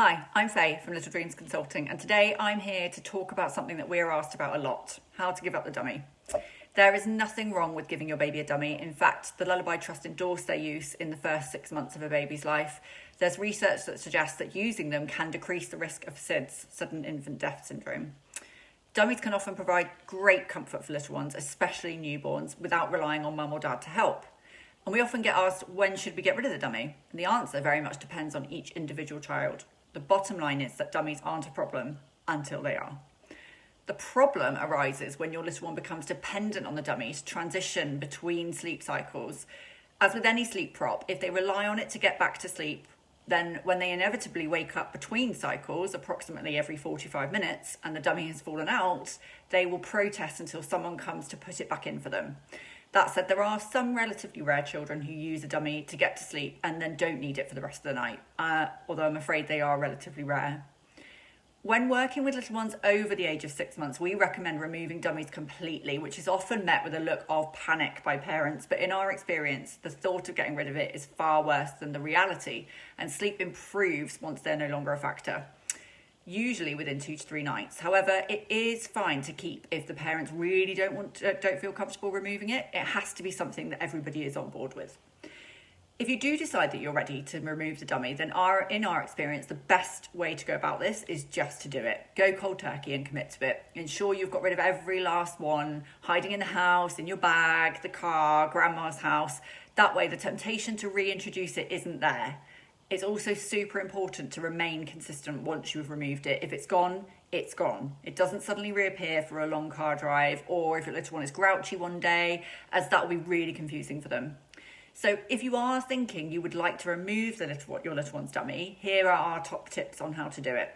Hi, I'm Faye from Little Dreams Consulting, and today I'm here to talk about something that we're asked about a lot: how to give up the dummy. There is nothing wrong with giving your baby a dummy. In fact, the Lullaby Trust endorse their use in the first 6 months of a baby's life. There's research that suggests that using them can decrease the risk of SIDS, sudden infant death syndrome. Dummies can often provide great comfort for little ones, especially newborns, without relying on mum or dad to help. And we often get asked, when should we get rid of the dummy? And the answer very much depends on each individual child. The bottom line is that dummies aren't a problem until they are. The problem arises when your little one becomes dependent on the dummy to transition between sleep cycles. As with any sleep prop, if they rely on it to get back to sleep, then when they inevitably wake up between cycles, approximately every 45 minutes, and the dummy has fallen out, they will protest until someone comes to put it back in for them. That said, there are some relatively rare children who use a dummy to get to sleep and then don't need it for the rest of the night, although I'm afraid they are relatively rare. When working with little ones over the age of 6 months, we recommend removing dummies completely, which is often met with a look of panic by parents. But in our experience, the thought of getting rid of it is far worse than the reality, and sleep improves once they're no longer a factor, usually within 2 to 3 nights. However, it is fine to keep if the parents really don't feel comfortable removing it. It has to be something that everybody is on board with. If you do decide that you're ready to remove the dummy, then in our experience, the best way to go about this is just to do it. Go cold turkey and commit to it. Ensure you've got rid of every last one, hiding in the house, in your bag, the car, grandma's house. That way the temptation to reintroduce it isn't there. It's also super important to remain consistent once you've removed it. If it's gone, it's gone. It doesn't suddenly reappear for a long car drive, or if your little one is grouchy one day, as that will be really confusing for them. So if you are thinking you would like to remove your little one's dummy, here are our top tips on how to do it.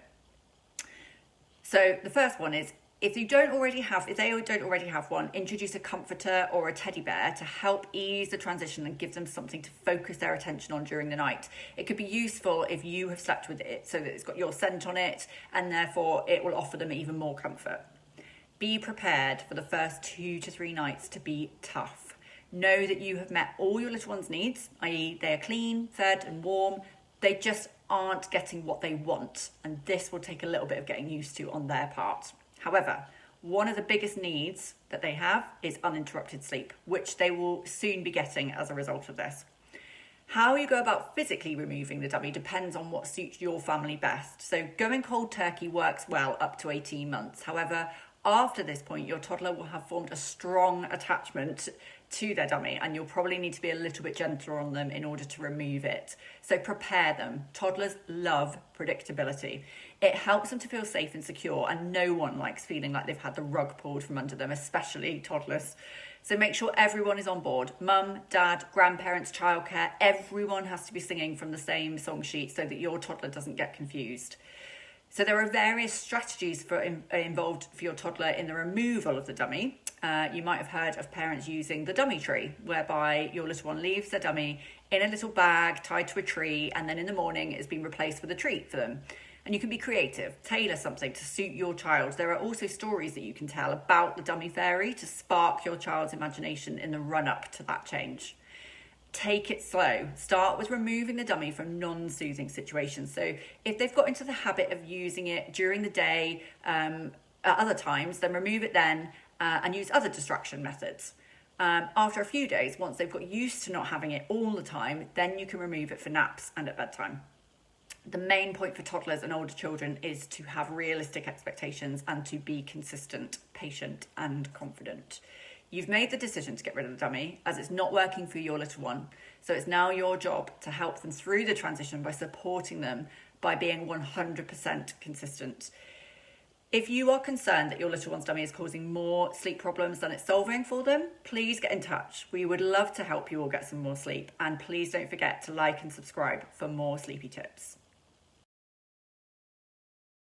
So the first one is, if they don't already have one, introduce a comforter or a teddy bear to help ease the transition and give them something to focus their attention on during the night. It could be useful if you have slept with it so that it's got your scent on it, and therefore it will offer them even more comfort. Be prepared for the first 2 to 3 nights to be tough. Know that you have met all your little one's needs, i.e. they are clean, fed and warm. They just aren't getting what they want, and this will take a little bit of getting used to on their part. However, one of the biggest needs that they have is uninterrupted sleep, which they will soon be getting as a result of this. How you go about physically removing the dummy depends on what suits your family best. So going cold turkey works well up to 18 months. However, after this point, your toddler will have formed a strong attachment to their dummy, and you'll probably need to be a little bit gentler on them in order to remove it. So prepare them. Toddlers love predictability. It helps them to feel safe and secure, and no one likes feeling like they've had the rug pulled from under them, especially toddlers. So make sure everyone is on board. Mum, dad, grandparents, childcare, everyone has to be singing from the same song sheet so that your toddler doesn't get confused. So there are various strategies involved for your toddler in the removal of the dummy. You might have heard of parents using the dummy tree, whereby your little one leaves their dummy in a little bag tied to a tree, and then in the morning it's been replaced with a treat for them. And you can be creative, tailor something to suit your child. There are also stories that you can tell about the dummy fairy to spark your child's imagination in the run-up to that change. Take it slow. Start with removing the dummy from non-soothing situations. So if they've got into the habit of using it during the day at other times, then remove it then and use other distraction methods. After a few days, once they've got used to not having it all the time, then you can remove it for naps and at bedtime. The main point for toddlers and older children is to have realistic expectations and to be consistent, patient and confident. You've made the decision to get rid of the dummy as it's not working for your little one. So it's now your job to help them through the transition by supporting them by being 100% consistent. If you are concerned that your little one's dummy is causing more sleep problems than it's solving for them, please get in touch. We would love to help you all get some more sleep. And please don't forget to like and subscribe for more sleepy tips.